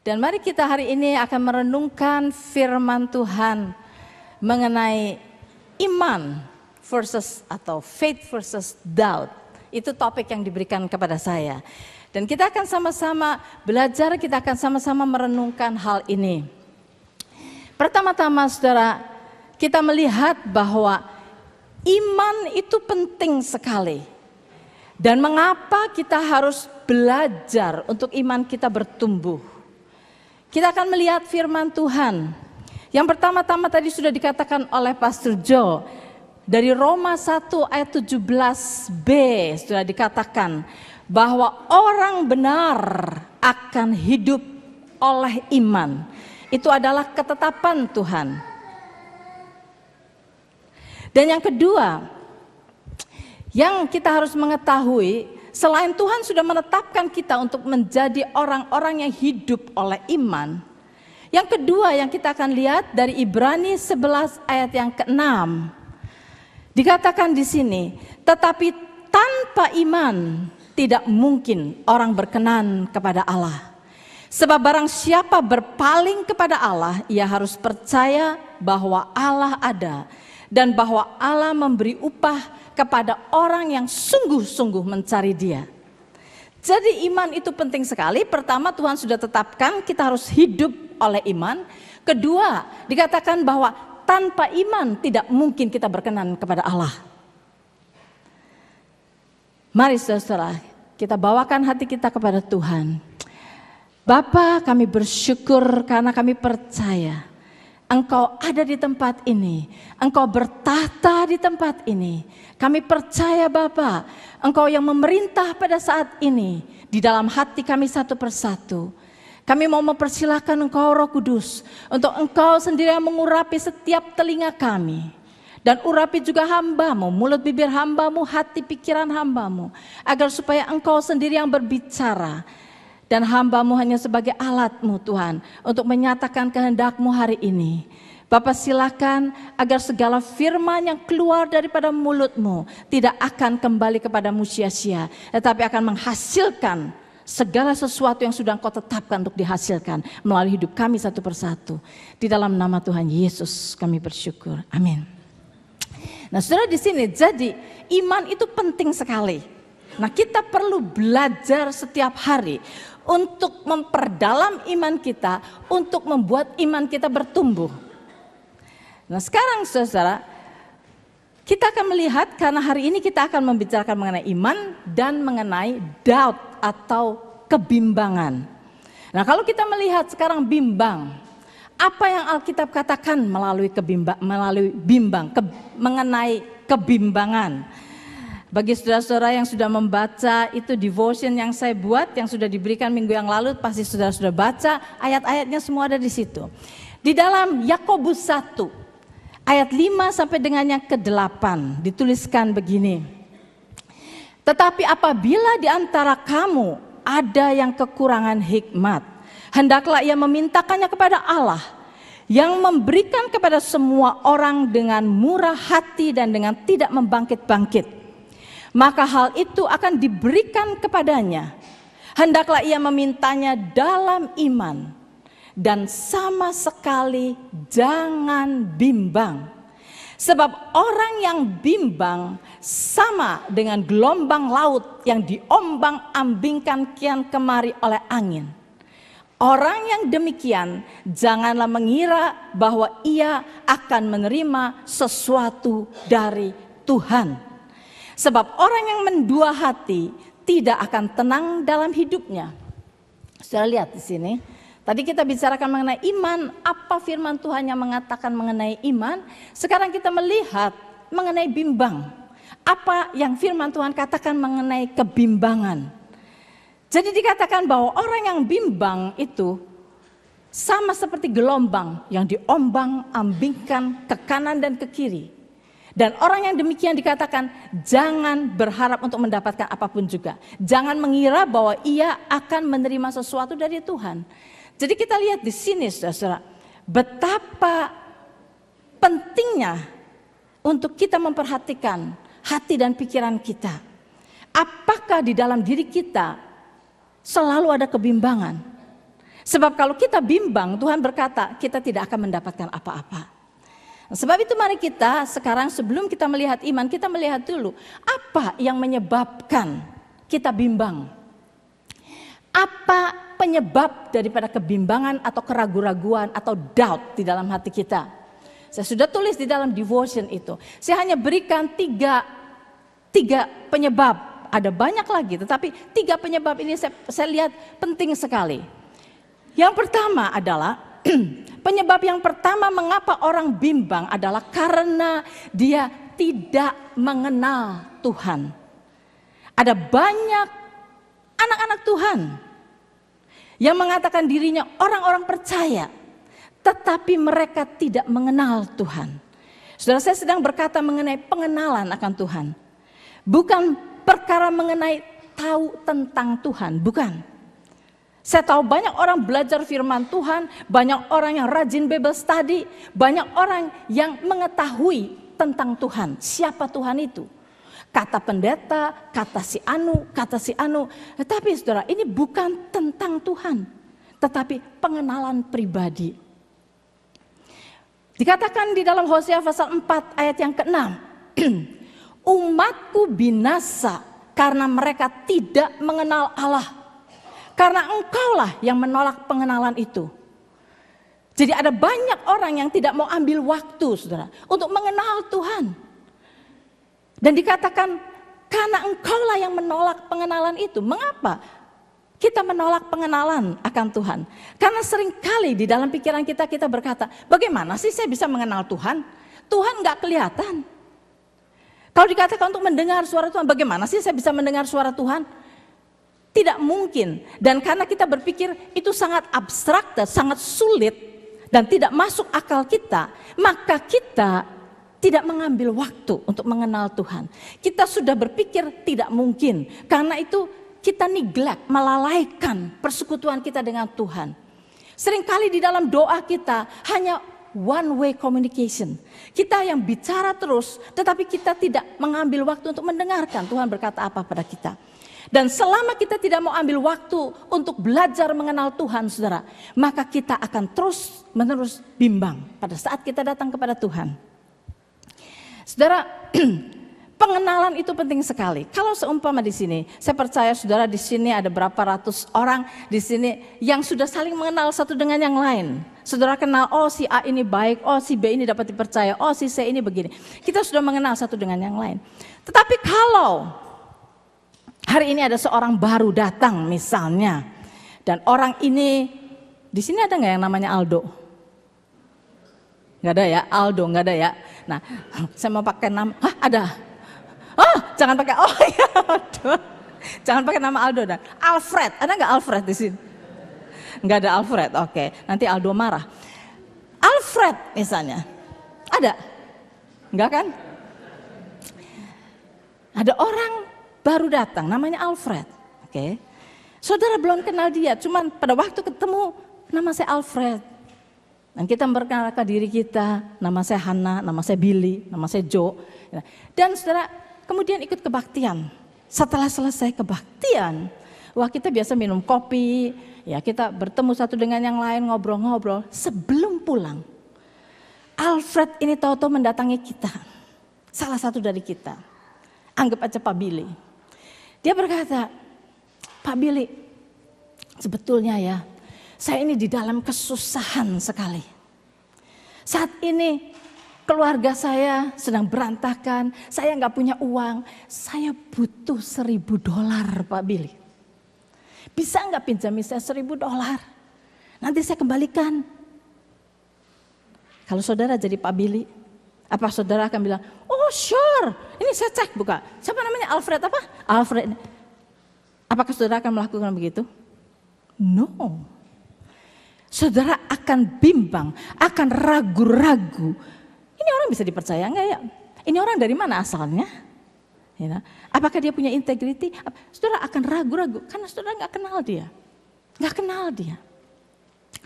Dan mari kita hari ini akan merenungkan firman Tuhan mengenai iman versus atau faith versus doubt. Itu topik yang diberikan kepada saya. Dan kita akan sama-sama belajar, kita akan sama-sama merenungkan hal ini. Pertama-tama saudara, kita melihat bahwa iman itu penting sekali. Dan mengapa kita harus belajar untuk iman kita bertumbuh. Kita akan melihat firman Tuhan. Yang pertama-tama tadi sudah dikatakan oleh Pastor Joe. Dari Roma 1 ayat 17b sudah dikatakan bahwa orang benar akan hidup oleh iman. Itu adalah ketetapan Tuhan. Dan yang kedua, yang kita harus mengetahui, selain Tuhan sudah menetapkan kita untuk menjadi orang-orang yang hidup oleh iman. Yang kedua yang kita akan lihat dari Ibrani 11 ayat yang ke-6. Dikatakan di sini, tetapi tanpa iman tidak mungkin orang berkenan kepada Allah. Sebab barang siapa berpaling kepada Allah, ia harus percaya bahwa Allah ada dan bahwa Allah memberi upah kepada orang yang sungguh-sungguh mencari Dia. Jadi iman itu penting sekali. Pertama, Tuhan sudah tetapkan kita harus hidup oleh iman. Kedua, dikatakan bahwa tanpa iman tidak mungkin kita berkenan kepada Allah. Mari saudara, kita bawakan hati kita kepada Tuhan. Bapa, kami bersyukur karena kami percaya Engkau ada di tempat ini, Engkau bertahta di tempat ini. Kami percaya Bapa, Engkau yang memerintah pada saat ini di dalam hati kami satu persatu. Kami mau mempersilahkan Engkau Roh Kudus untuk Engkau sendiri yang mengurapi setiap telinga kami. Dan urapi juga hamba-Mu, mulut bibir hamba-Mu, hati pikiran hamba-Mu. Agar supaya Engkau sendiri yang berbicara. Dan hamba-Mu hanya sebagai alat-Mu Tuhan untuk menyatakan kehendak-Mu hari ini. Bapa silakan agar segala firman yang keluar daripada mulut-Mu tidak akan kembali kepadamu sia-sia. Tetapi akan menghasilkan segala sesuatu yang sudah Engkau tetapkan untuk dihasilkan melalui hidup kami satu persatu. Di dalam nama Tuhan Yesus kami bersyukur. Amin. Nah saudara di sini, jadi iman itu penting sekali. Nah kita perlu belajar setiap hari untuk memperdalam iman kita, untuk membuat iman kita bertumbuh. Nah sekarang saudara, kita akan melihat karena hari ini kita akan membicarakan mengenai iman dan mengenai doubt atau kebimbangan. Nah kalau kita melihat sekarang bimbang, apa yang Alkitab katakan mengenai kebimbangan? Bagi saudara-saudara yang sudah membaca itu devotion yang saya buat, yang sudah diberikan minggu yang lalu, pasti saudara sudah baca, ayat-ayatnya semua ada di situ. Di dalam Yakobus 1, ayat 5 sampai dengan yang ke-8, dituliskan begini. Tetapi apabila di antara kamu ada yang kekurangan hikmat, hendaklah ia memintakannya kepada Allah, yang memberikan kepada semua orang dengan murah hati dan dengan tidak membangkit-bangkit. Maka hal itu akan diberikan kepadanya. Hendaklah ia memintanya dalam iman dan sama sekali jangan bimbang. Sebab orang yang bimbang sama dengan gelombang laut yang diombang-ambingkan kian kemari oleh angin. Orang yang demikian janganlah mengira bahwa ia akan menerima sesuatu dari Tuhan. Sebab orang yang mendua hati tidak akan tenang dalam hidupnya. Sudah lihat di sini. Tadi kita bicarakan mengenai iman, apa firman Tuhan yang mengatakan mengenai iman. Sekarang kita melihat mengenai bimbang. Apa yang firman Tuhan katakan mengenai kebimbangan. Jadi dikatakan bahwa orang yang bimbang itu sama seperti gelombang yang diombang-ambingkan ke kanan dan ke kiri. Dan orang yang demikian dikatakan jangan berharap untuk mendapatkan apapun juga. Jangan mengira bahwa ia akan menerima sesuatu dari Tuhan. Jadi kita lihat di sini saudara, betapa pentingnya untuk kita memperhatikan hati dan pikiran kita. Apakah di dalam diri kita selalu ada kebimbangan? Sebab kalau kita bimbang, Tuhan berkata kita tidak akan mendapatkan apa-apa. Sebab itu mari kita sekarang sebelum kita melihat iman, kita melihat dulu apa yang menyebabkan kita bimbang. Apa penyebab daripada kebimbangan atau keraguan-raguan atau doubt di dalam hati kita. Saya sudah tulis di dalam devotion itu. Saya hanya berikan tiga penyebab. Ada banyak lagi, tetapi 3 penyebab ini saya lihat penting sekali. Yang pertama adalah, penyebab yang pertama mengapa orang bimbang adalah karena dia tidak mengenal Tuhan. Ada banyak anak-anak Tuhan yang mengatakan dirinya orang-orang percaya, tetapi mereka tidak mengenal Tuhan. Saudara, saya sedang berkata mengenai pengenalan akan Tuhan. Bukan perkara mengenai tahu tentang Tuhan, bukan. Saya tahu banyak orang belajar firman Tuhan, banyak orang yang rajin Bible study, banyak orang yang mengetahui tentang Tuhan. Siapa Tuhan itu? Kata pendeta, kata si anu. Tetapi saudara, ini bukan tentang Tuhan, tetapi pengenalan pribadi. Dikatakan di dalam Hosea pasal 4 ayat yang ke-6. Umatku binasa karena mereka tidak mengenal Allah. Karena engkaulah yang menolak pengenalan itu. Jadi ada banyak orang yang tidak mau ambil waktu, saudara, untuk mengenal Tuhan. Dan dikatakan karena engkaulah yang menolak pengenalan itu. Mengapa kita menolak pengenalan akan Tuhan? Karena seringkali di dalam pikiran kita berkata, bagaimana sih saya bisa mengenal Tuhan? Tuhan gak kelihatan. Kalau dikatakan untuk mendengar suara Tuhan, bagaimana sih saya bisa mendengar suara Tuhan? Tidak mungkin. Dan karena kita berpikir itu sangat abstrak dan sangat sulit dan tidak masuk akal kita, maka kita tidak mengambil waktu untuk mengenal Tuhan. Kita sudah berpikir tidak mungkin. Karena itu kita neglect, melalaikan persekutuan kita dengan Tuhan. Seringkali di dalam doa kita hanya one way communication. Kita yang bicara terus, tetapi kita tidak mengambil waktu untuk mendengarkan Tuhan berkata apa pada kita. Dan selama kita tidak mau ambil waktu untuk belajar mengenal Tuhan, saudara, maka kita akan terus menerus bimbang pada saat kita datang kepada Tuhan. Saudara, pengenalan itu penting sekali. Kalau seumpama di sini, saya percaya saudara di sini ada berapa ratus orang di sini yang sudah saling mengenal satu dengan yang lain. Saudara kenal, oh si A ini baik, oh si B ini dapat dipercaya, oh si C ini begini. Kita sudah mengenal satu dengan yang lain. Tetapi kalau hari ini ada seorang baru datang misalnya, dan orang ini, di sini ada nggak yang namanya Aldo? Nggak ada ya, Aldo nggak ada ya. Nah, saya mau pakai nama, ada. Oh, jangan pakai, oh ya Aldo. Jangan pakai nama Aldo dan Alfred, ada nggak Alfred di sini? Nggak ada Alfred, oke. Nanti Aldo marah. Alfred misalnya, ada? Nggak kan? Ada orang baru datang, namanya Alfred, oke. Saudara belum kenal dia, cuman pada waktu ketemu, nama saya Alfred. Dan kita memperkenalkan diri kita, nama saya Hana, nama saya Billy, nama saya Joe. Dan saudara kemudian ikut kebaktian. Setelah selesai kebaktian, wah kita biasa minum kopi, ya kita bertemu satu dengan yang lain, ngobrol-ngobrol. Sebelum pulang, Alfred ini tahu-tahu mendatangi kita, salah satu dari kita. Anggap aja Pak Billy. Dia berkata, Pak Billy, sebetulnya ya, saya ini di dalam kesusahan sekali. Saat ini keluarga saya sedang berantakan, saya nggak punya uang, saya butuh $1.000 Pak Billy. Bisa nggak pinjami saya $1.000? Nanti saya kembalikan. Kalau saudara jadi Pak Billy, apa saudara akan bilang, oh sure, ini saya cek buka. Siapa namanya Alfred apa? Alfred. Apakah saudara akan melakukan begitu? No. Saudara akan bimbang, akan ragu-ragu. Ini orang bisa dipercaya enggak ya? Ini orang dari mana asalnya? Ya, apakah dia punya integriti? Saudara akan ragu-ragu karena saudara nggak kenal dia. Nggak kenal dia.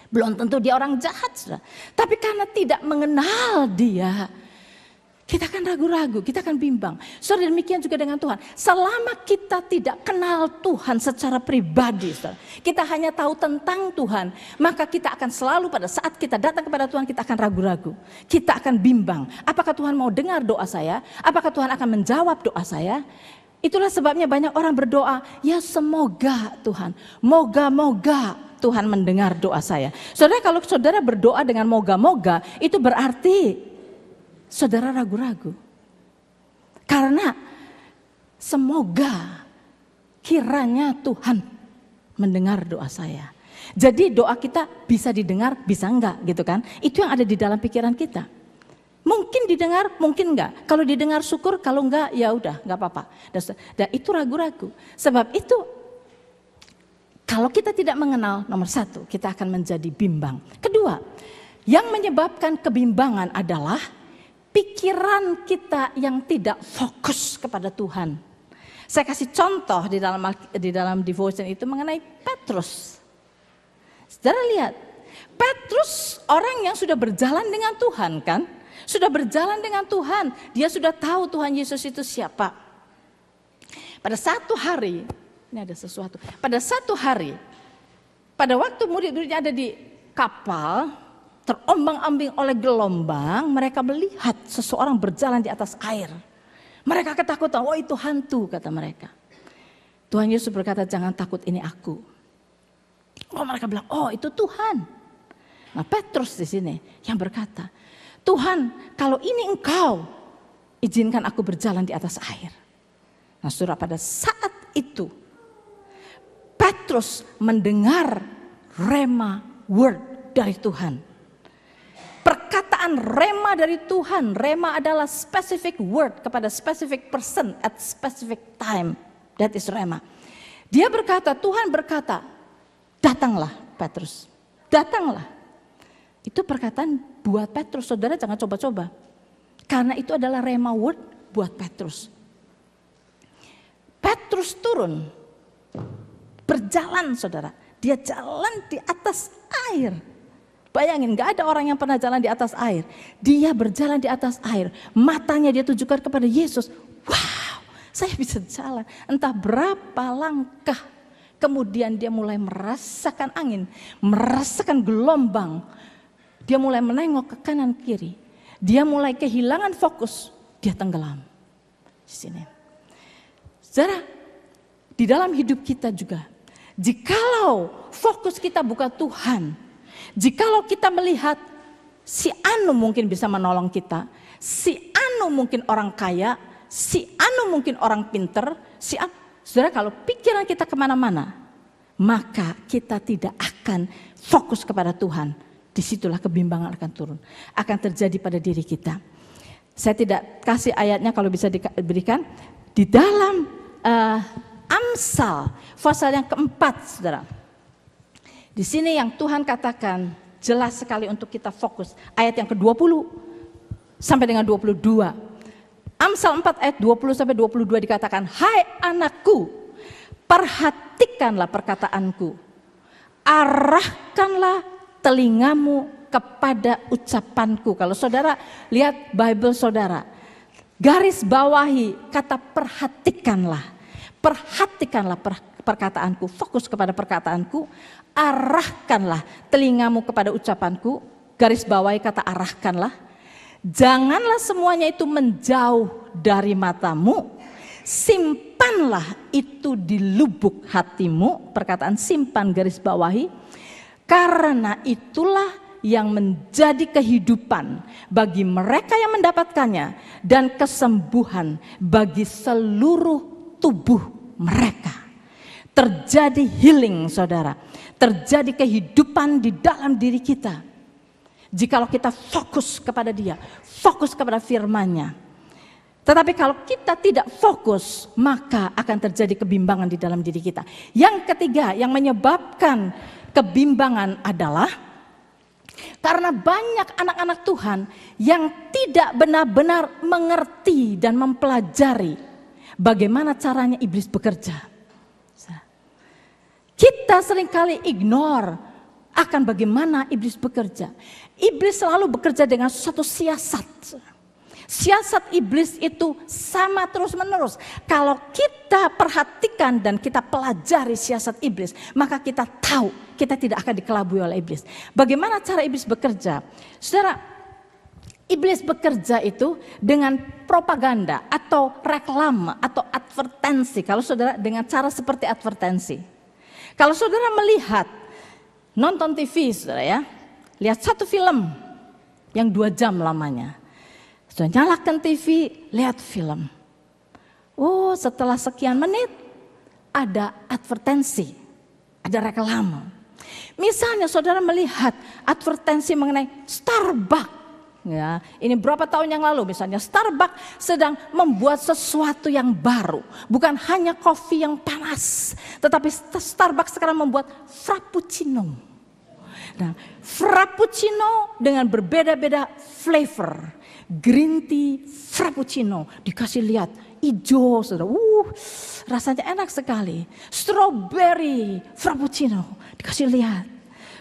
Belum tentu dia orang jahat, saudara. Tapi karena tidak mengenal dia, Kita akan ragu-ragu, kita akan bimbang. Saudara, demikian juga dengan Tuhan. Selama kita tidak kenal Tuhan secara pribadi, saudara, kita hanya tahu tentang Tuhan, maka kita akan selalu pada saat kita datang kepada Tuhan, kita akan ragu-ragu. Kita akan bimbang. Apakah Tuhan mau dengar doa saya? Apakah Tuhan akan menjawab doa saya? Itulah sebabnya banyak orang berdoa, ya semoga Tuhan, moga-moga Tuhan mendengar doa saya. Saudara, kalau saudara berdoa dengan moga-moga, itu berarti saudara ragu-ragu. Karena semoga kiranya Tuhan mendengar doa saya. Jadi doa kita bisa didengar, bisa enggak gitu kan. Itu yang ada di dalam pikiran kita. Mungkin didengar, mungkin enggak. Kalau didengar syukur, kalau enggak ya udah enggak apa-apa. Dan itu ragu-ragu. Sebab itu kalau kita tidak mengenal, nomor satu, kita akan menjadi bimbang. Kedua, yang menyebabkan kebimbangan adalah pikiran kita yang tidak fokus kepada Tuhan. Saya kasih contoh di dalam devotion itu mengenai Petrus. Saudara lihat, Petrus orang yang sudah berjalan dengan Tuhan kan? Sudah berjalan dengan Tuhan, dia sudah tahu Tuhan Yesus itu siapa. Pada satu hari, ini ada sesuatu. Pada satu hari, pada waktu murid-muridnya ada di kapal, terombang-ambing oleh gelombang, mereka melihat seseorang berjalan di atas air. Mereka ketakutan, oh itu hantu kata mereka. Tuhan Yesus berkata, jangan takut, ini aku. Oh mereka bilang, oh itu Tuhan. Nah Petrus di sini yang berkata, Tuhan kalau ini engkau, izinkan aku berjalan di atas air. Nah saudara, pada saat itu Petrus mendengar rema word dari Tuhan. Perkataan rema dari Tuhan. Rema adalah specific word kepada specific person at specific time. That is rema. Dia berkata, Tuhan berkata, datanglah Petrus. Datanglah. Itu perkataan buat Petrus. Saudara jangan coba-coba. Karena itu adalah rema word buat Petrus. Petrus turun. Berjalan saudara. Dia jalan di atas air. Bayangin, gak ada orang yang pernah jalan di atas air. Dia berjalan di atas air. Matanya dia tujukan kepada Yesus. Wow, saya bisa jalan. Entah berapa langkah. Kemudian dia mulai merasakan angin. Merasakan gelombang. Dia mulai menengok ke kanan kiri. Dia mulai kehilangan fokus. Dia tenggelam. Di sini. Saudara, di dalam hidup kita juga. Jikalau fokus kita bukan Tuhan. Jikalau kita melihat si Anu mungkin bisa menolong kita, si Anu mungkin orang kaya, si Anu mungkin orang pinter, saudara kalau pikiran kita kemana-mana, maka kita tidak akan fokus kepada Tuhan. Disitulah kebimbangan akan turun, akan terjadi pada diri kita. Saya tidak kasih ayatnya kalau bisa diberikan. Di dalam Amsal, pasal yang keempat saudara. Di sini yang Tuhan katakan jelas sekali untuk kita fokus. Ayat yang ke-20 sampai dengan 22. Amsal 4 ayat 20 sampai 22 dikatakan, hai anakku, perhatikanlah perkataanku. Arahkanlah telingamu kepada ucapanku. Kalau saudara lihat Bible saudara, garis bawahi kata perhatikanlah. Perhatikanlah perkataanku, fokus kepada perkataanku, arahkanlah telingamu kepada ucapanku, garis bawahi kata arahkanlah. Janganlah semuanya itu menjauh dari matamu, simpanlah itu di lubuk hatimu, perkataan simpan garis bawahi, karena itulah yang menjadi kehidupan bagi mereka yang mendapatkannya dan kesembuhan bagi seluruh tubuh mereka. Terjadi healing saudara, terjadi kehidupan di dalam diri kita. Jikalau kita fokus kepada Dia, fokus kepada firman-Nya. Tetapi kalau kita tidak fokus, maka akan terjadi kebimbangan di dalam diri kita. Yang ketiga yang menyebabkan kebimbangan adalah karena banyak anak-anak Tuhan yang tidak benar-benar mengerti dan mempelajari bagaimana caranya iblis bekerja. Kita seringkali ignore akan bagaimana iblis bekerja. Iblis selalu bekerja dengan suatu siasat. Siasat iblis itu sama terus-menerus. Kalau kita perhatikan dan kita pelajari siasat iblis, maka kita tahu kita tidak akan dikelabui oleh iblis. Bagaimana cara iblis bekerja? Saudara, iblis bekerja itu dengan propaganda atau reklame atau advertensi. Kalau saudara dengan cara seperti advertensi. Kalau saudara melihat, nonton TV saudara ya, lihat satu film yang 2 jam lamanya. Sudah nyalakan TV, lihat film. Oh, setelah sekian menit ada advertensi, ada reklame. Misalnya saudara melihat advertensi mengenai Starbucks. Ya, ini berapa tahun yang lalu misalnya Starbucks sedang membuat sesuatu yang baru. Bukan hanya kopi yang panas, tetapi Starbucks sekarang membuat frappuccino. Nah, frappuccino dengan berbeda-beda flavor. Green tea frappuccino dikasih lihat hijau, saudara. Rasanya enak sekali. Strawberry frappuccino dikasih lihat.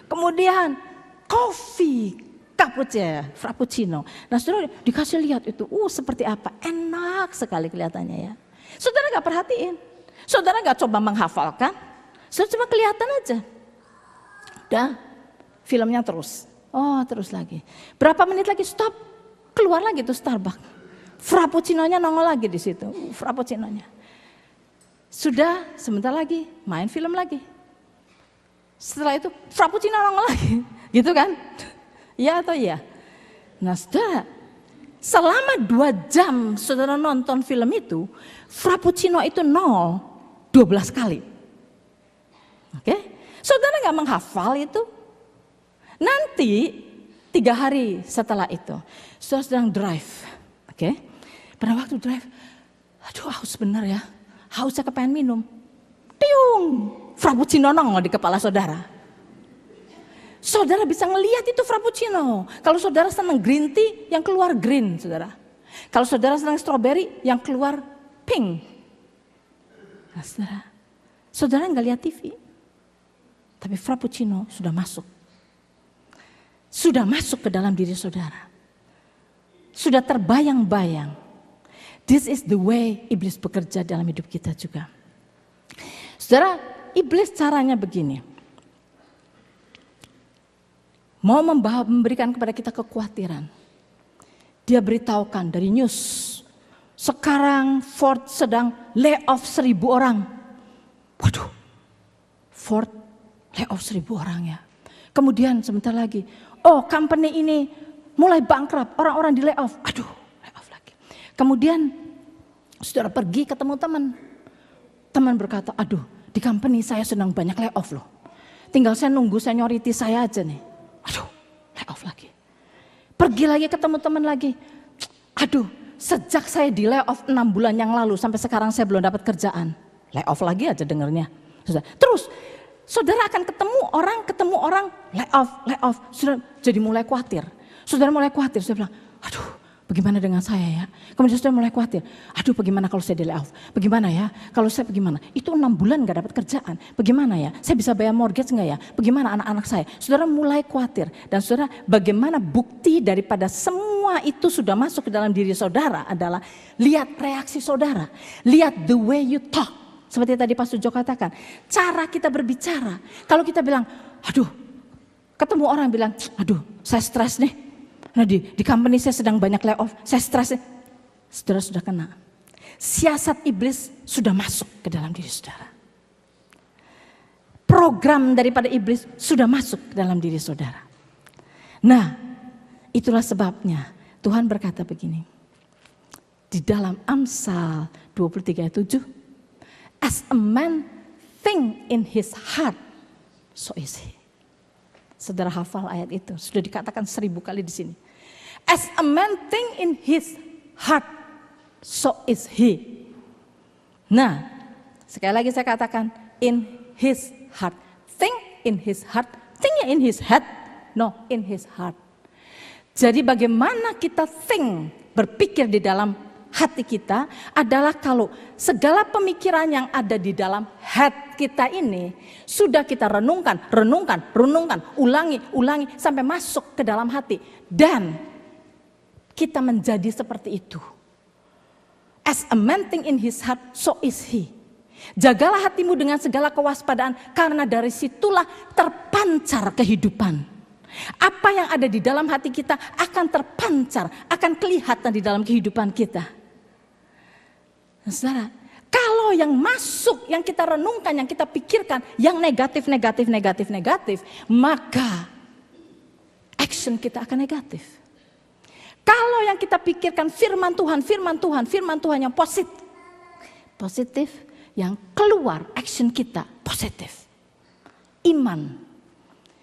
Kemudian kopi cappuccino, frappuccino. Nah, saudara dikasih lihat itu, seperti apa? Enak sekali kelihatannya ya. Saudara nggak perhatiin, saudara nggak coba menghafalkan, saudara cuma kelihatan aja. Udah, filmnya terus. Terus lagi. Berapa menit lagi stop? Keluar lagi tuh Starbucks. Frappuccino-nya nongol lagi di situ. Frappuccino-nya. Sudah sebentar lagi main film lagi. Setelah itu frappuccino nongol lagi. Gitu kan? Ya atau iya? Nah, saudara, selama 2 jam saudara nonton film itu, frappuccino itu 12 kali. Oke? Saudara nggak menghafal itu? Nanti 3 hari setelah itu, saudara sedang drive, oke? Pada waktu drive, aduh haus benar ya, hausnya kepengen minum. Tiung, frappuccino nongol di kepala saudara. Saudara bisa ngelihat itu frappuccino. Kalau saudara senang green tea, yang keluar green, saudara. Kalau saudara senang strawberry, yang keluar pink. Nah, saudara nggak lihat TV, tapi frappuccino sudah masuk. Sudah masuk ke dalam diri saudara. Sudah terbayang-bayang. This is the way iblis bekerja dalam hidup kita juga. Saudara, iblis caranya begini. Mau memberikan kepada kita kekhawatiran. Dia beritahukan dari news. Sekarang Ford sedang lay off 1.000 orang. Waduh, Ford lay off 1.000 orang ya. Kemudian sebentar lagi, company ini mulai bankrupt, orang-orang di layoff. Aduh, layoff lagi. Kemudian saudara pergi ketemu teman. Teman berkata, aduh di company saya sedang banyak layoff loh. Tinggal saya nunggu seniority saya aja nih. Aduh, layoff lagi. Pergi lagi ketemu teman lagi. Aduh, sejak saya di layoff 6 bulan yang lalu sampai sekarang saya belum dapat kerjaan. Layoff lagi aja dengernya. Terus saudara akan ketemu orang, layoff. Saudara jadi mulai khawatir. Saudara mulai khawatir, saudara bilang, aduh bagaimana dengan saya ya. Kemudian saudara mulai khawatir, aduh bagaimana kalau saya di layoff. Bagaimana ya, kalau saya bagaimana. Itu 6 bulan gak dapat kerjaan. Bagaimana ya, saya bisa bayar mortgage gak ya. Bagaimana anak-anak saya. Saudara mulai khawatir. Dan saudara bagaimana bukti daripada semua itu sudah masuk ke dalam diri saudara adalah lihat reaksi saudara. Lihat the way you talk. Seperti tadi Pastor Jo katakan, cara kita berbicara. Kalau kita bilang, aduh, ketemu orang bilang, aduh, saya stres nih. Nah di company saya sedang banyak layoff, saya stres nih. Saudara sudah kena. Siasat iblis sudah masuk ke dalam diri saudara. Program daripada iblis sudah masuk ke dalam diri saudara. Nah, itulah sebabnya Tuhan berkata begini. Di dalam Amsal 23 ayat 7. As a man think in his heart, so is he. Saudara hafal ayat itu, sudah dikatakan 1000 kali di sini. As a man think in his heart, so is he. Nah, sekali lagi saya katakan, in his heart. Think in his heart, think in his head, no, in his heart. Jadi bagaimana kita think, berpikir di dalam hati kita adalah kalau segala pemikiran yang ada di dalam head kita ini sudah kita renungkan, ulangi sampai masuk ke dalam hati. Dan kita menjadi seperti itu. As a man think in his heart, so is he. Jagalah hatimu dengan segala kewaspadaan, karena dari situlah terpancar kehidupan. Apa yang ada di dalam hati kita akan terpancar, akan kelihatan di dalam kehidupan kita. Saudara, kalau yang masuk, yang kita renungkan, yang kita pikirkan, yang negatif, maka action kita akan negatif. Kalau yang kita pikirkan firman Tuhan yang positif, yang keluar action kita positif. Iman.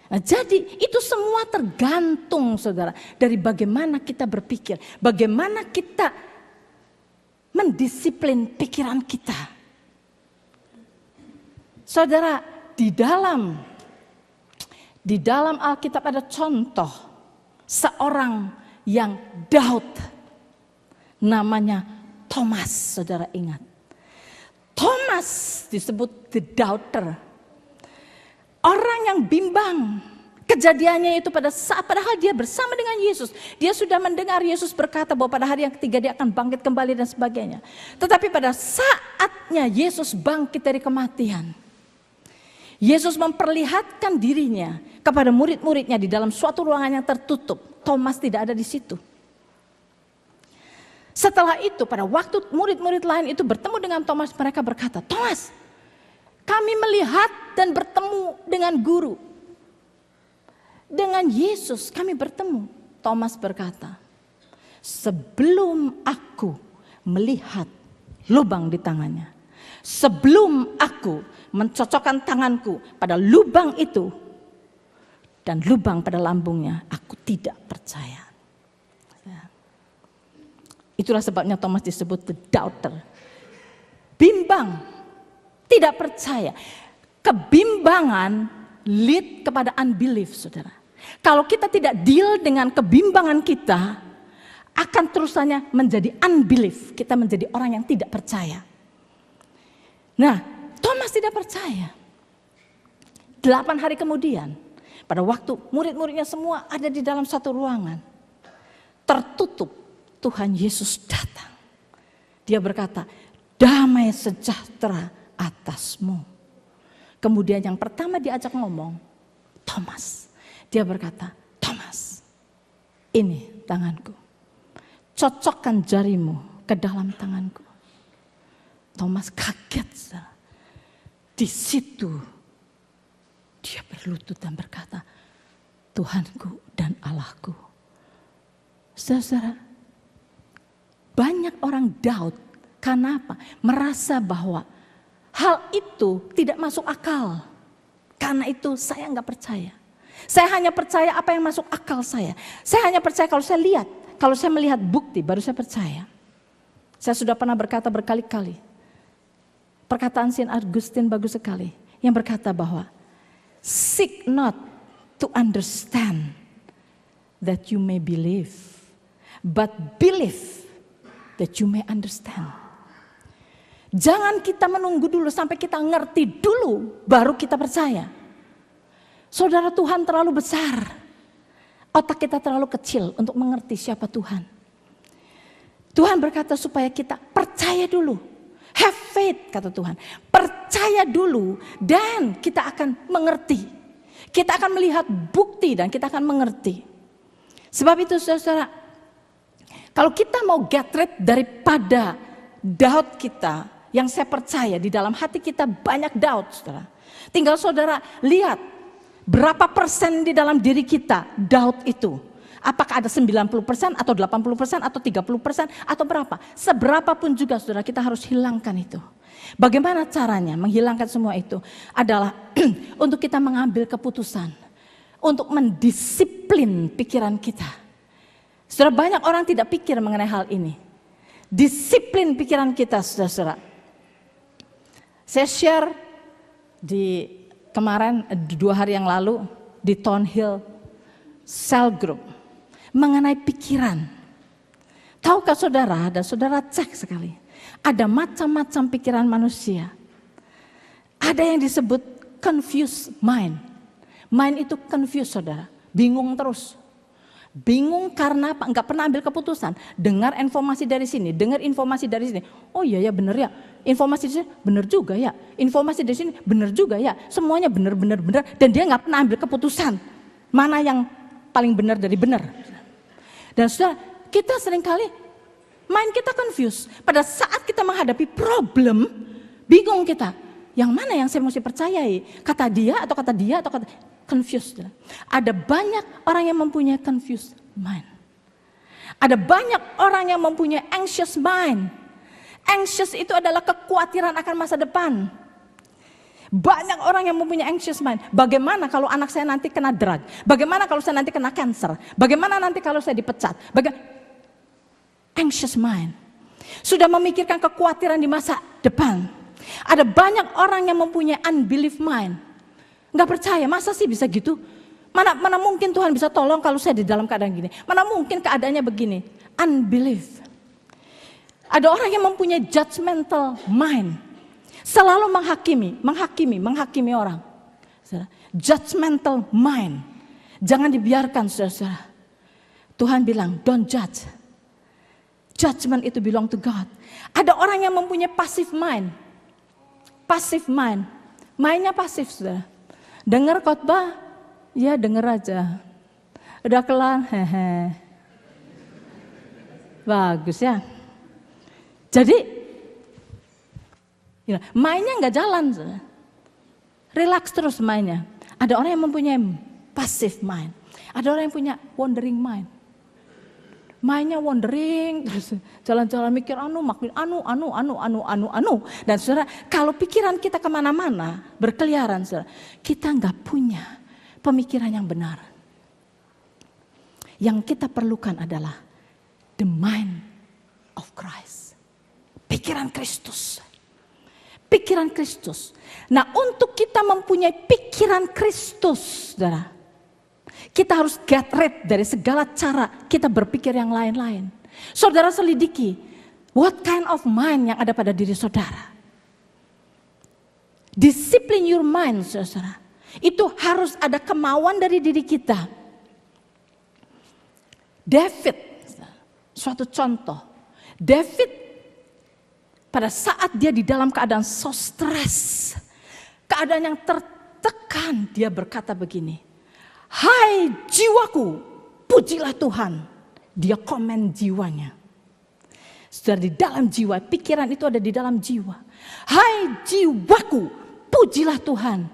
Nah, jadi itu semua tergantung, saudara, dari bagaimana kita berpikir, bagaimana kita mendisiplin pikiran kita. Saudara, di dalam Alkitab ada contoh seorang yang Daud, namanya Thomas, saudara ingat. Thomas disebut the doubter. Orang yang bimbang. Kejadiannya itu padahal dia bersama dengan Yesus. Dia sudah mendengar Yesus berkata bahwa pada hari yang ketiga dia akan bangkit kembali dan sebagainya. Tetapi pada saatnya Yesus bangkit dari kematian, Yesus memperlihatkan dirinya kepada murid-muridnya di dalam suatu ruangan yang tertutup. Thomas tidak ada di situ. Setelah itu pada waktu murid-murid lain itu bertemu dengan Thomas, mereka berkata, Thomas, kami melihat dan bertemu dengan guru. Dengan Yesus kami bertemu. Thomas berkata, sebelum aku melihat lubang di tangannya, sebelum aku mencocokkan tanganku pada lubang itu dan lubang pada lambungnya, aku tidak percaya. Itulah sebabnya Thomas disebut the doubter. Bimbang, tidak percaya. Kebimbangan lead kepada unbelief, saudara. Kalau kita tidak deal dengan kebimbangan kita, akan terusannya menjadi unbelief. Kita menjadi orang yang tidak percaya. Nah, Thomas tidak percaya. 8 hari kemudian, pada waktu murid-muridnya semua ada di dalam satu ruangan, tertutup, Tuhan Yesus datang. Dia berkata, damai sejahtera atasmu. Kemudian yang pertama diajak ngomong, Thomas. Dia berkata, Thomas, ini tanganku. Cocokkan jarimu ke dalam tanganku. Thomas kaget. Di situ dia berlutut dan berkata, Tuhanku dan Allahku. Saudara, banyak orang doubt. Karena apa? Merasa bahwa hal itu tidak masuk akal. Karena itu saya enggak percaya. Saya hanya percaya apa yang masuk akal saya. Saya hanya percaya kalau saya lihat. Kalau saya melihat bukti baru saya percaya. Saya sudah pernah berkata berkali-kali. Perkataan Saint Augustine bagus sekali. Yang berkata bahwa seek not to understand that you may believe. But believe that you may understand. Jangan kita menunggu dulu sampai kita ngerti dulu baru kita percaya. Saudara, Tuhan terlalu besar. Otak kita terlalu kecil untuk mengerti siapa Tuhan. Tuhan berkata supaya kita percaya dulu. Have faith, kata Tuhan. Percaya dulu dan kita akan mengerti. Kita akan melihat bukti dan kita akan mengerti. Sebab itu saudara, kalau kita mau get rid daripada doubt kita, yang saya percaya di dalam hati kita banyak doubt, saudara. Tinggal saudara lihat berapa persen di dalam diri kita doubt itu. Apakah ada 90% atau 80% atau 30% atau berapa? Seberapa pun juga saudara, kita harus hilangkan itu. Bagaimana caranya menghilangkan semua itu? Adalah untuk kita mengambil keputusan. Untuk mendisiplin pikiran kita. Saudara, banyak orang tidak pikir mengenai hal ini. Disiplin pikiran kita, saudara-saudara. Saya share di kemarin 2 hari yang lalu di Townhill Cell Group mengenai pikiran. Tahukah saudara, dan saudara cek sekali, ada macam-macam pikiran manusia. Ada yang disebut confused mind. Mind itu confused, saudara, bingung terus. Bingung karena apa? Enggak pernah ambil keputusan. Dengar informasi dari sini, dengar informasi dari sini. Oh iya ya benar ya. Informasi dari sini benar juga ya. Informasi dari sini benar juga ya. Semuanya benar. Dan dia enggak pernah ambil keputusan. Mana yang paling benar dari benar. Dan saudara, kita seringkali mind kita confused. Pada saat kita menghadapi problem, bingung kita. Yang mana yang saya mesti percayai? Kata dia atau kata dia atau kata confused. Ada banyak orang yang mempunyai confused mind. Ada banyak orang yang mempunyai anxious mind. Anxious itu adalah kekhawatiran akan masa depan. Banyak orang yang mempunyai anxious mind. Bagaimana kalau anak saya nanti kena drug? Bagaimana kalau saya nanti kena cancer? Bagaimana nanti kalau saya dipecat? Anxious mind. Sudah memikirkan kekhawatiran di masa depan. Ada banyak orang yang mempunyai unbelief mind. Nggak percaya, masa sih bisa gitu? Mana mungkin Tuhan bisa tolong kalau saya di dalam keadaan gini? Mana mungkin keadaannya begini? Unbelief. Ada orang yang mempunyai judgmental mind. Selalu menghakimi orang. Judgmental mind. Jangan dibiarkan, saudara. Tuhan bilang, don't judge. Judgment itu belong to God. Ada orang yang mempunyai passive mind. Passive mind. Mindnya pasif, saudara. Dengar khotbah, ya dengar aja. Udah kelar, hehe. Bagus ya. Jadi, mainnya nggak jalan. Relax terus mainnya. Ada orang yang mempunyai passive mind. Ada orang yang punya wandering mind. Mainnya wandering, terus jalan-jalan mikir anu. Dan saudara, kalau pikiran kita kemana-mana, berkeliaran, saudara, kita nggak punya pemikiran yang benar. Yang kita perlukan adalah the mind of Christ. Pikiran Kristus. Pikiran Kristus. Nah, untuk kita mempunyai pikiran Kristus, saudara, kita harus get rid dari segala cara kita berpikir yang lain-lain. Saudara selidiki, what kind of mind yang ada pada diri saudara. Discipline your mind, saudara. Itu harus ada kemauan dari diri kita. David, suatu contoh. David pada saat dia di dalam keadaan so stres, keadaan yang tertekan, dia berkata begini, hai jiwaku, pujilah Tuhan. Dia komen jiwanya. Sudah di dalam jiwa, pikiran itu ada di dalam jiwa. Hai jiwaku, pujilah Tuhan.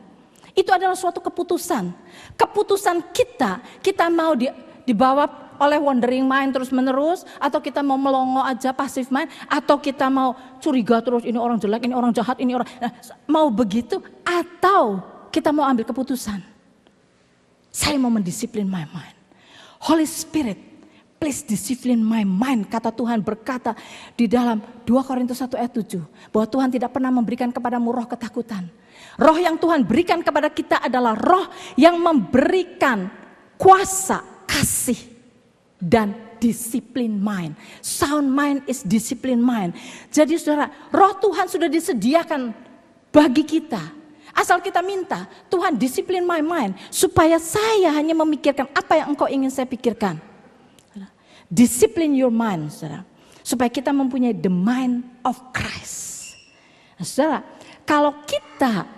Itu adalah suatu keputusan. Keputusan kita mau dibawa oleh wandering mind terus menerus, atau kita mau melongo aja passive mind, atau kita mau curiga terus, ini orang jelek, ini orang jahat, ini orang, mau begitu, atau kita mau ambil keputusan. Saya mau mendisiplin my mind. Holy Spirit, please discipline my mind. Kata Tuhan berkata di dalam 2 Korintus 1 ayat 7. Bahwa Tuhan tidak pernah memberikan kepadamu roh ketakutan. Roh yang Tuhan berikan kepada kita adalah roh yang memberikan kuasa, kasih, dan disiplin mind. Sound mind is discipline mind. Jadi saudara, roh Tuhan sudah disediakan bagi kita. Asal kita minta, Tuhan disiplin my mind. Supaya saya hanya memikirkan apa yang Engkau ingin saya pikirkan. Discipline your mind, saudara. Supaya kita mempunyai the mind of Christ. Nah, saudara, kalau kita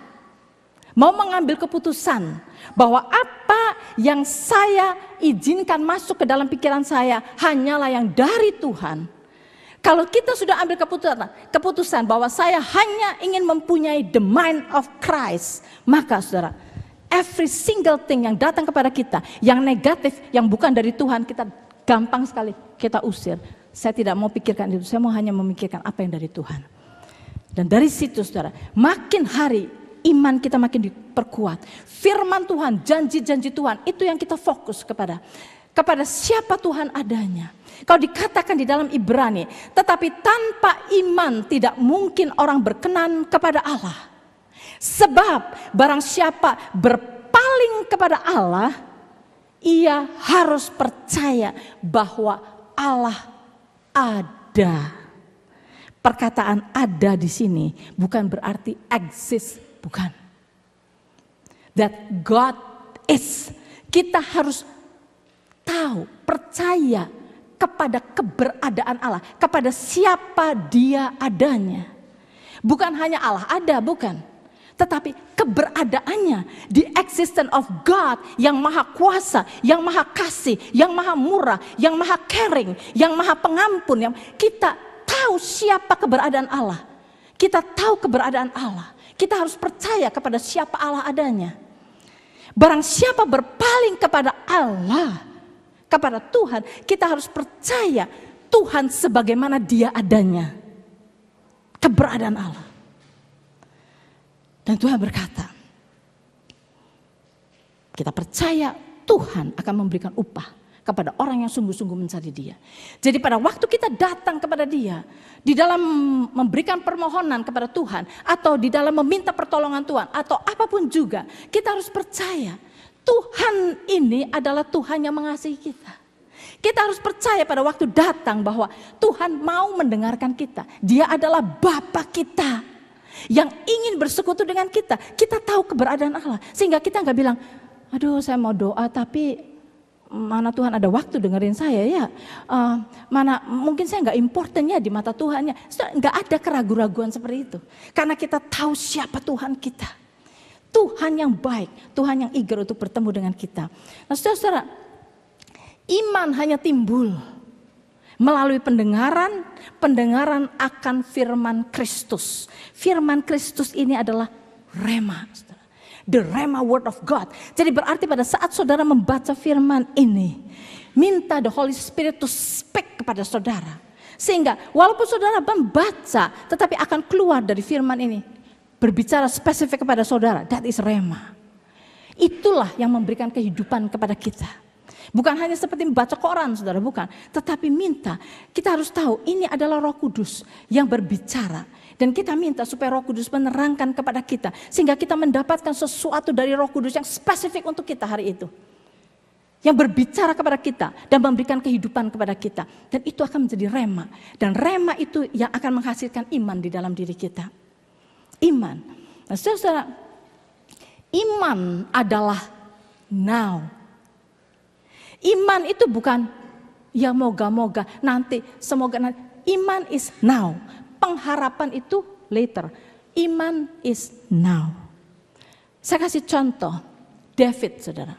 mau mengambil keputusan bahwa apa yang saya izinkan masuk ke dalam pikiran saya hanyalah yang dari Tuhan. Kalau kita sudah ambil keputusan bahwa saya hanya ingin mempunyai the mind of Christ, maka saudara, every single thing yang datang kepada kita, yang negatif, yang bukan dari Tuhan, kita gampang sekali kita usir. Saya tidak mau pikirkan itu, saya mau hanya memikirkan apa yang dari Tuhan. Dan dari situ saudara, makin hari iman kita makin diperkuat. Firman Tuhan, janji-janji Tuhan, itu yang kita fokus kepada siapa Tuhan adanya. Kalau dikatakan di dalam Ibrani, tetapi tanpa iman tidak mungkin orang berkenan kepada Allah. Sebab barang siapa berpaling kepada Allah, ia harus percaya bahwa Allah ada. Perkataan ada di sini bukan berarti exist, bukan. That God is. Kita harus tahu, percaya kepada keberadaan Allah, kepada siapa Dia adanya. Bukan hanya Allah ada, bukan. Tetapi keberadaannya, the existence of God yang maha kuasa, yang maha kasih, yang maha murah, yang maha caring, yang maha pengampun. Yang kita tahu siapa keberadaan Allah. Kita tahu keberadaan Allah. Kita harus percaya kepada siapa Allah adanya. Barang siapa berpaling kepada Allah, kepada Tuhan, kita harus percaya Tuhan sebagaimana Dia adanya. Keberadaan Allah. Dan Tuhan berkata, kita percaya Tuhan akan memberikan upah kepada orang yang sungguh-sungguh mencari Dia. Jadi pada waktu kita datang kepada Dia, di dalam memberikan permohonan kepada Tuhan, atau di dalam meminta pertolongan Tuhan, atau apapun juga, kita harus percaya Tuhan ini adalah Tuhan yang mengasihi kita. Kita harus percaya pada waktu datang bahwa Tuhan mau mendengarkan kita. Dia adalah Bapa kita yang ingin bersekutu dengan kita. Kita tahu keberadaan Allah. Sehingga kita gak bilang, aduh saya mau doa tapi mana Tuhan ada waktu dengerin saya ya. Mana mungkin saya gak important ya di mata Tuhan ya. Gak ada keraguan-raguan seperti itu. Karena kita tahu siapa Tuhan kita. Tuhan yang baik, Tuhan yang eager untuk bertemu dengan kita. Nah saudara-saudara, iman hanya timbul melalui pendengaran akan firman Kristus. Firman Kristus ini adalah rema. The rema word of God. Jadi berarti pada saat saudara membaca firman ini, minta the Holy Spirit to speak kepada saudara. Sehingga walaupun saudara membaca, tetapi akan keluar dari firman ini, berbicara spesifik kepada saudara, that is rema. Itulah yang memberikan kehidupan kepada kita. Bukan hanya seperti membaca Quran, saudara, bukan. Tetapi minta, kita harus tahu ini adalah Roh Kudus yang berbicara. Dan kita minta supaya Roh Kudus menerangkan kepada kita. Sehingga kita mendapatkan sesuatu dari Roh Kudus yang spesifik untuk kita hari itu. Yang berbicara kepada kita dan memberikan kehidupan kepada kita. Dan itu akan menjadi rema. Dan rema itu yang akan menghasilkan iman di dalam diri kita. Iman. Nah, saudara, iman adalah now. Iman itu bukan ya moga-moga nanti, semoga nanti. Iman is now. Pengharapan itu later. Iman is now. Saya kasih contoh. David, saudara.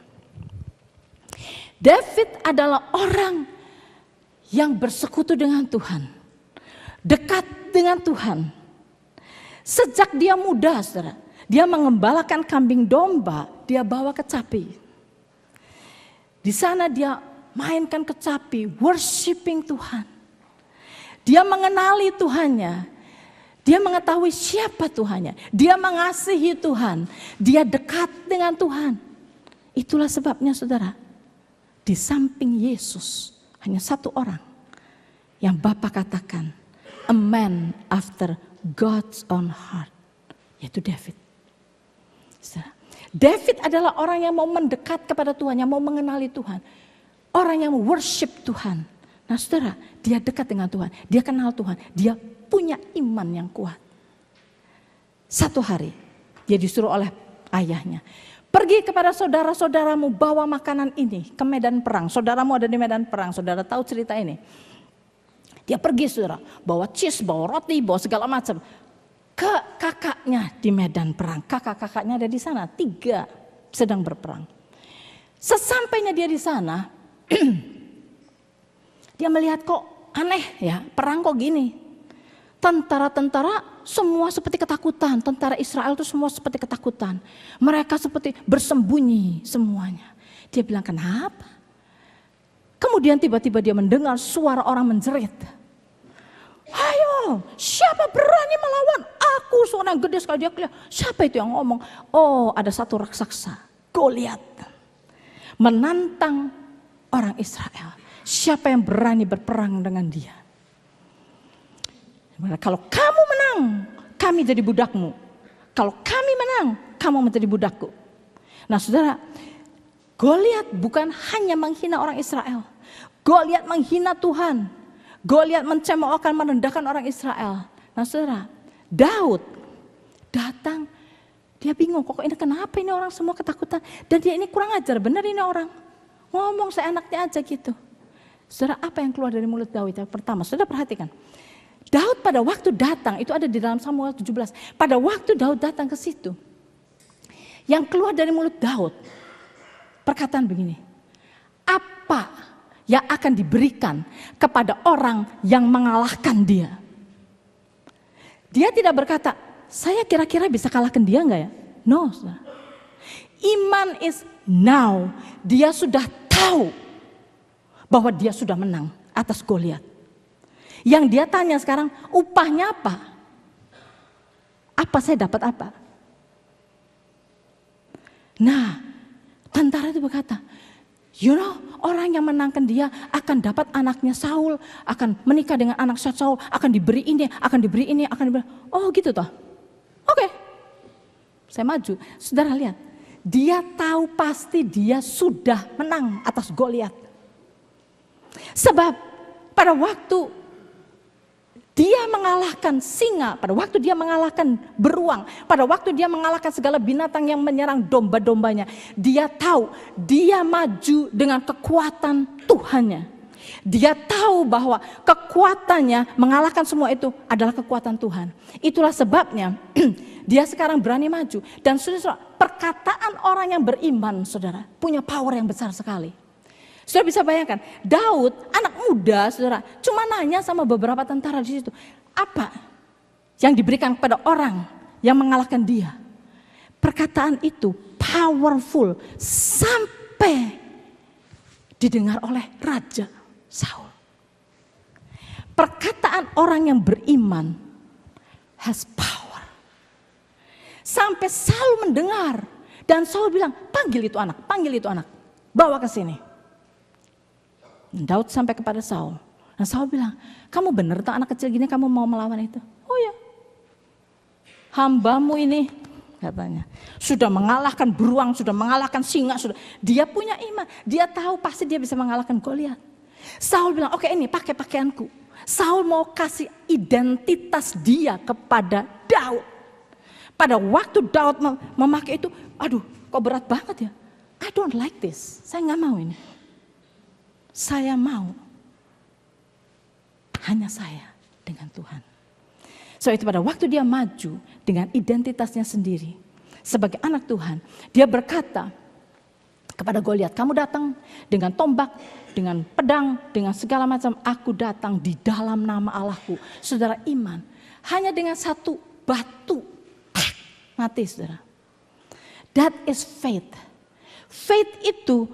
David adalah orang yang bersekutu dengan Tuhan. Dekat dengan Tuhan. Sejak dia muda, saudara. Dia mengembalakan kambing domba, dia bawa kecapi. Di sana dia mainkan kecapi, worshiping Tuhan. Dia mengenali Tuhannya. Dia mengetahui siapa Tuhannya. Dia mengasihi Tuhan. Dia dekat dengan Tuhan. Itulah sebabnya saudara, di samping Yesus hanya satu orang yang Bapa katakan, a man after God's own heart, yaitu David. David adalah orang yang mau mendekat kepada Tuhan, yang mau mengenali Tuhan. Orang yang worship Tuhan. Nah saudara, dia dekat dengan Tuhan, dia kenal Tuhan, dia punya iman yang kuat. Satu hari, dia disuruh oleh ayahnya, pergi kepada saudara-saudaramu, bawa makanan ini ke medan perang. Saudaramu ada di medan perang, saudara tahu cerita ini. Dia pergi saudara, bawa cheese, bawa roti, bawa segala macam. Ke kakaknya di medan perang. Kakak-kakaknya ada di sana, 3 sedang berperang. Sesampainya dia di sana, dia melihat kok aneh ya, perang kok gini. Tentara-tentara semua seperti ketakutan, tentara Israel itu semua seperti ketakutan. Mereka seperti bersembunyi semuanya. Dia bilang kenapa? Kemudian tiba-tiba dia mendengar suara orang menjerit. Ayo, siapa berani melawan aku? Suara gede sekali dia bilang. Siapa itu yang ngomong? Oh, ada satu raksasa, Goliat, menantang orang Israel. Siapa yang berani berperang dengan dia? Kalau kamu menang, kami jadi budakmu. Kalau kami menang, kamu menjadi budakku. Nah saudara, Goliat bukan hanya menghina orang Israel. Goliat menghina Tuhan. Goliat mencemoohkan, merendahkan orang Israel. Nah saudara, Daud datang, dia bingung kok ini kenapa ini orang semua ketakutan. Dan dia ini kurang ajar, benar ini orang. Ngomong seenaknya aja gitu. Saudara, apa yang keluar dari mulut Daud? Yang pertama, saudara perhatikan. Daud pada waktu datang, itu ada di dalam Samuel 17. Pada waktu Daud datang ke situ, yang keluar dari mulut Daud, perkataan begini. Apa yang akan diberikan kepada orang yang mengalahkan dia? Dia tidak berkata, saya kira-kira bisa kalahkan dia enggak ya? No, saudara. Iman is now. Dia sudah tahu bahwa dia sudah menang atas Goliat. Yang dia tanya sekarang, upahnya apa? Apa saya dapat apa? Nah, tentara itu berkata, orang yang menangkan dia akan dapat anaknya Saul, akan menikah dengan anak Saul, akan diberi ini, akan diberi ini, akan diberi. Oh gitu toh. Oke. Saya maju. Saudara lihat, dia tahu pasti dia sudah menang atas Goliat. Sebab pada waktu dia mengalahkan singa, pada waktu dia mengalahkan beruang, pada waktu dia mengalahkan segala binatang yang menyerang domba-dombanya, dia tahu dia maju dengan kekuatan Tuhannya. Dia tahu bahwa kekuatannya mengalahkan semua itu adalah kekuatan Tuhan. Itulah sebabnya dia sekarang berani maju. Dan saudara, perkataan orang yang beriman, saudara, punya power yang besar sekali. Saudara bisa bayangkan, Daud anak muda, saudara, cuma nanya sama beberapa tentara di situ, apa yang diberikan kepada orang yang mengalahkan dia? Perkataan itu powerful sampai didengar oleh Raja Saul. Perkataan orang yang beriman has power. Sampai Saul mendengar dan Saul bilang, panggil itu anak, bawa ke sini. Daud sampai kepada Saul. Nah Saul bilang, kamu benar tuh anak kecil gini kamu mau melawan itu? Oh ya, hambamu ini katanya sudah mengalahkan beruang, sudah mengalahkan singa, sudah. Dia punya iman, dia tahu pasti dia bisa mengalahkan Goliat. Saul bilang, oke ini pakai pakaianku. Saul mau kasih identitas dia kepada Daud. Pada waktu Daud memakai itu, aduh kok berat banget ya. I don't like this, saya gak mau ini. Saya mau hanya saya dengan Tuhan. So itu pada waktu dia maju dengan identitasnya sendiri. Sebagai anak Tuhan, dia berkata kepada Goliat, kamu datang dengan tombak, dengan pedang, dengan segala macam. Aku datang di dalam nama Allahku. Saudara iman, hanya dengan satu batu, mati saudara. That is faith. Faith itu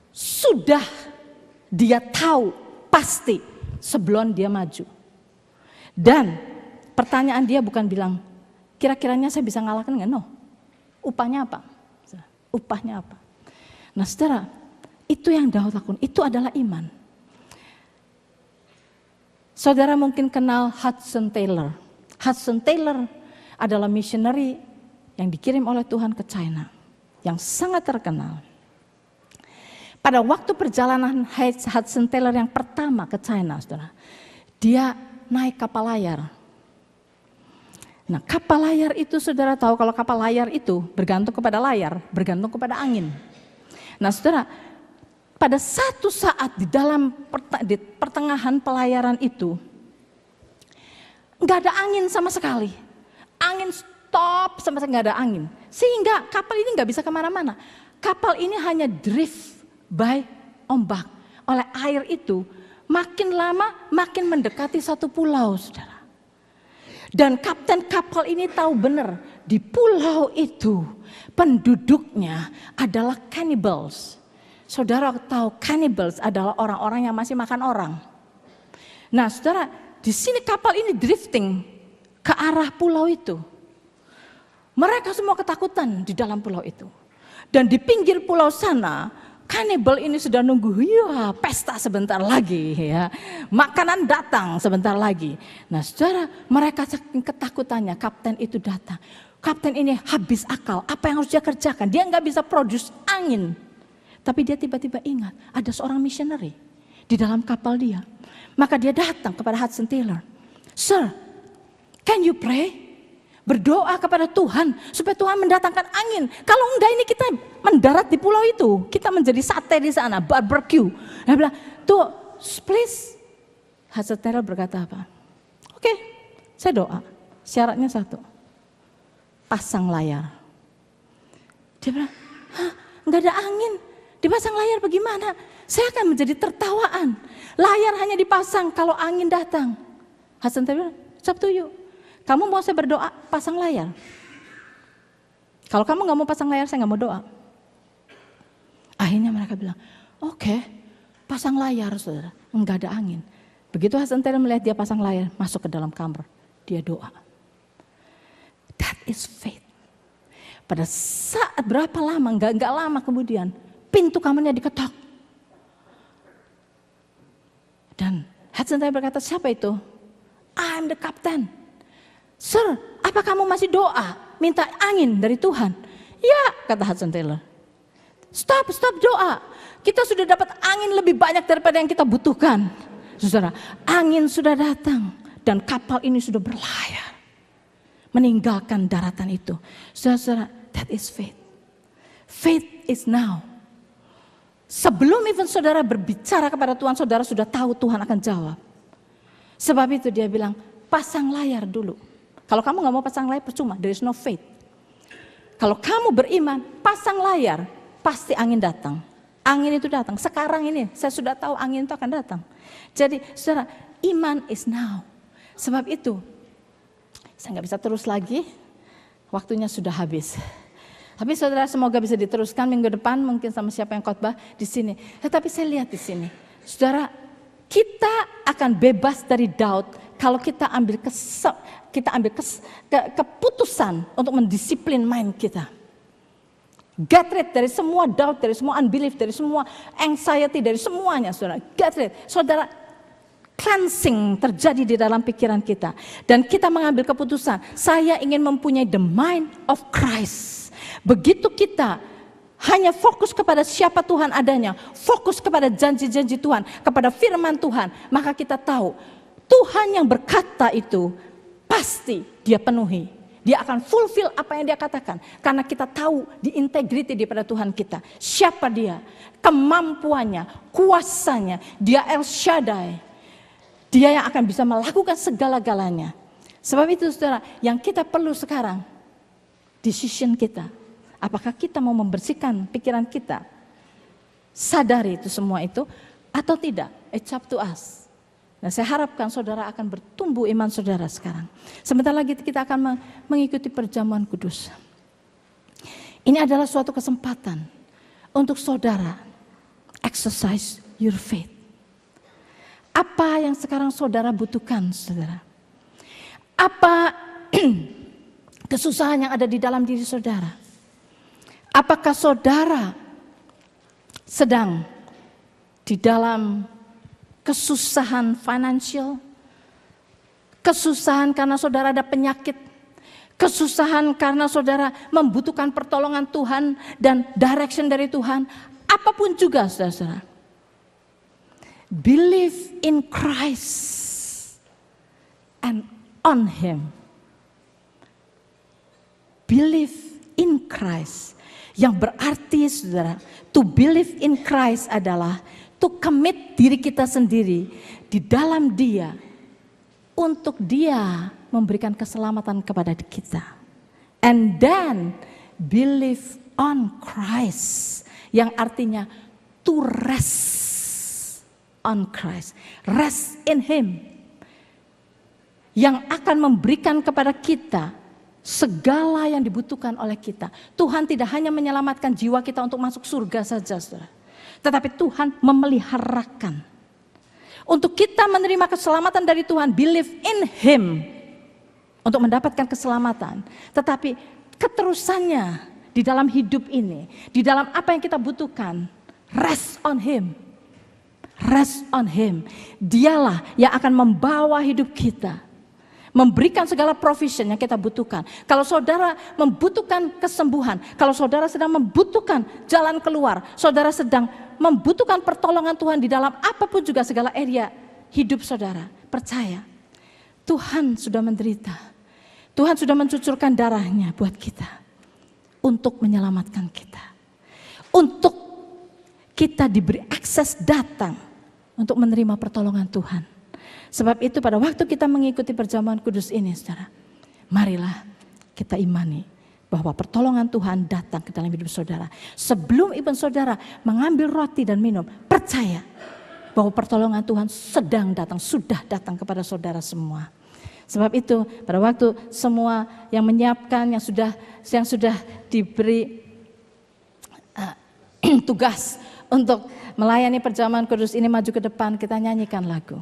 sudah dia tahu pasti sebelum dia maju. Dan pertanyaan dia bukan bilang, kira-kiranya saya bisa ngalahkan enggak? No. Upahnya apa? Upahnya apa? Nah saudara, itu yang Daud lakukan, itu adalah iman. Saudara mungkin kenal Hudson Taylor. Hudson Taylor adalah missionary yang dikirim oleh Tuhan ke China. Yang sangat terkenal. Pada waktu perjalanan Hudson Taylor yang pertama ke China, saudara, dia naik kapal layar. Nah kapal layar itu saudara tahu kalau kapal layar itu bergantung kepada layar, bergantung kepada angin. Nah saudara, pada satu saat di dalam di pertengahan pelayaran itu, nggak ada angin sama sekali. Angin stop sama sekali, nggak ada angin. Sehingga kapal ini nggak bisa kemana-mana. Kapal ini hanya drift by ombak. Oleh air itu makin lama makin mendekati satu pulau, saudara. Dan kapten kapal ini tahu benar di pulau itu penduduknya adalah cannibals. Saudara tahu cannibals adalah orang-orang yang masih makan orang. Nah saudara, di sini kapal ini drifting ke arah pulau itu. Mereka semua ketakutan di dalam pulau itu. Dan di pinggir pulau sana, kanibal ini sudah nunggu, ya pesta sebentar lagi ya. Makanan datang sebentar lagi. Nah saudara, mereka saking ketakutannya, kapten itu datang. Kapten ini habis akal, apa yang harus dia kerjakan? Dia nggak bisa produce angin. Tapi dia tiba-tiba ingat, ada seorang missionary di dalam kapal dia. Maka dia datang kepada Hudson Taylor. Sir, can you pray? Berdoa kepada Tuhan supaya Tuhan mendatangkan angin. Kalau enggak ini kita mendarat di pulau itu. Kita menjadi sate di sana, barbecue. Dia bilang, tuh please. Hudson Taylor berkata apa? Oke, saya doa. Syaratnya satu. Pasang layar. Dia bilang, hah, enggak ada angin. Dipasang layar bagaimana? Saya akan menjadi tertawaan. Layar hanya dipasang kalau angin datang. Hudson Taylor bilang, it's up to you. Kamu mau saya berdoa, pasang layar. Kalau kamu gak mau pasang layar, saya gak mau doa. Akhirnya mereka bilang, oke, pasang layar saudara. Enggak ada angin. Begitu Hudson Taylor melihat dia pasang layar, masuk ke dalam kamar. Dia doa. That is faith. Pada saat berapa lama, enggak lama kemudian, pintu kamarnya diketok. Dan Hudson Taylor berkata, siapa itu? I'm the captain. Sir, apa kamu masih doa? Minta angin dari Tuhan? Ya, kata Hudson Taylor. Stop doa. Kita sudah dapat angin lebih banyak daripada yang kita butuhkan. Saudara, angin sudah datang dan kapal ini sudah berlayar. Meninggalkan daratan itu. Saudara, that is faith. Faith is now. Sebelum even saudara berbicara kepada Tuhan, saudara sudah tahu Tuhan akan jawab. Sebab itu dia bilang, pasang layar dulu. Kalau kamu gak mau pasang layar, percuma, there is no faith. Kalau kamu beriman, pasang layar, pasti angin datang. Angin itu datang, sekarang ini saya sudah tahu angin itu akan datang. Jadi saudara, iman is now. Sebab itu, saya gak bisa terus lagi, waktunya sudah habis. Tapi saudara semoga bisa diteruskan minggu depan, mungkin sama siapa yang khotbah di sini. Tetapi saya lihat di sini, saudara, kita akan bebas dari doubt kalau kita ambil keputusan untuk mendisiplin mind kita. Get rid dari semua doubt, dari semua unbelief, dari semua anxiety, dari semuanya saudara. Get rid. Saudara, cleansing terjadi di dalam pikiran kita. Dan kita mengambil keputusan, saya ingin mempunyai the mind of Christ. Begitu kita hanya fokus kepada siapa Tuhan adanya, fokus kepada janji-janji Tuhan, kepada firman Tuhan, maka kita tahu Tuhan yang berkata itu pasti dia penuhi. Dia akan fulfill apa yang dia katakan. Karena kita tahu di integrity daripada Tuhan kita. Siapa dia, kemampuannya, kuasanya, dia El Shaddai. Dia yang akan bisa melakukan segala-galanya. Sebab itu saudara, yang kita perlu sekarang, decision kita. Apakah kita mau membersihkan pikiran kita, sadari itu semua itu, atau tidak? It's up to us. Nah, saya harapkan saudara akan bertumbuh iman saudara sekarang. Sebentar lagi kita akan mengikuti perjamuan kudus. Ini adalah suatu kesempatan untuk saudara exercise your faith. Apa yang sekarang saudara butuhkan, saudara? Apa kesusahan yang ada di dalam diri saudara? Apakah saudara sedang di dalam kesusahan finansial, kesusahan karena saudara ada penyakit, kesusahan karena saudara membutuhkan pertolongan Tuhan dan direction dari Tuhan, apapun juga saudara. Believe in Christ and on Him. Believe in Christ. Yang berarti saudara, to believe in Christ adalah to commit diri kita sendiri di dalam Dia untuk Dia memberikan keselamatan kepada kita. And then believe on Christ yang artinya to rest on Christ. Rest in Him yang akan memberikan kepada kita segala yang dibutuhkan oleh kita. Tuhan tidak hanya menyelamatkan jiwa kita untuk masuk surga saja, saudara. Tetapi Tuhan memeliharakan. Untuk kita menerima keselamatan dari Tuhan, believe in Him. Untuk mendapatkan keselamatan. Tetapi keterusannya di dalam hidup ini, di dalam apa yang kita butuhkan, rest on Him. Rest on Him. Dialah yang akan membawa hidup kita. Memberikan segala provision yang kita butuhkan. Kalau saudara membutuhkan kesembuhan, kalau saudara sedang membutuhkan jalan keluar, saudara sedang membutuhkan pertolongan Tuhan di dalam apapun juga segala area hidup saudara, percaya Tuhan sudah menderita. Tuhan sudah mencucurkan darahnya buat kita. Untuk menyelamatkan kita. Untuk kita diberi akses datang untuk menerima pertolongan Tuhan. Sebab itu pada waktu kita mengikuti perjamuan kudus ini, saudara, marilah kita imani bahwa pertolongan Tuhan datang ke dalam hidup saudara. Sebelum ibu saudara mengambil roti dan minum, percaya bahwa pertolongan Tuhan sedang datang, sudah datang kepada saudara semua. Sebab itu pada waktu semua yang menyiapkan, yang sudah diberi tugas untuk melayani perjamuan kudus ini maju ke depan, kita nyanyikan lagu.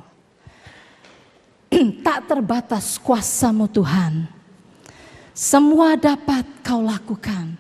Tak terbatas kuasa-Mu Tuhan, semua dapat Kau lakukan.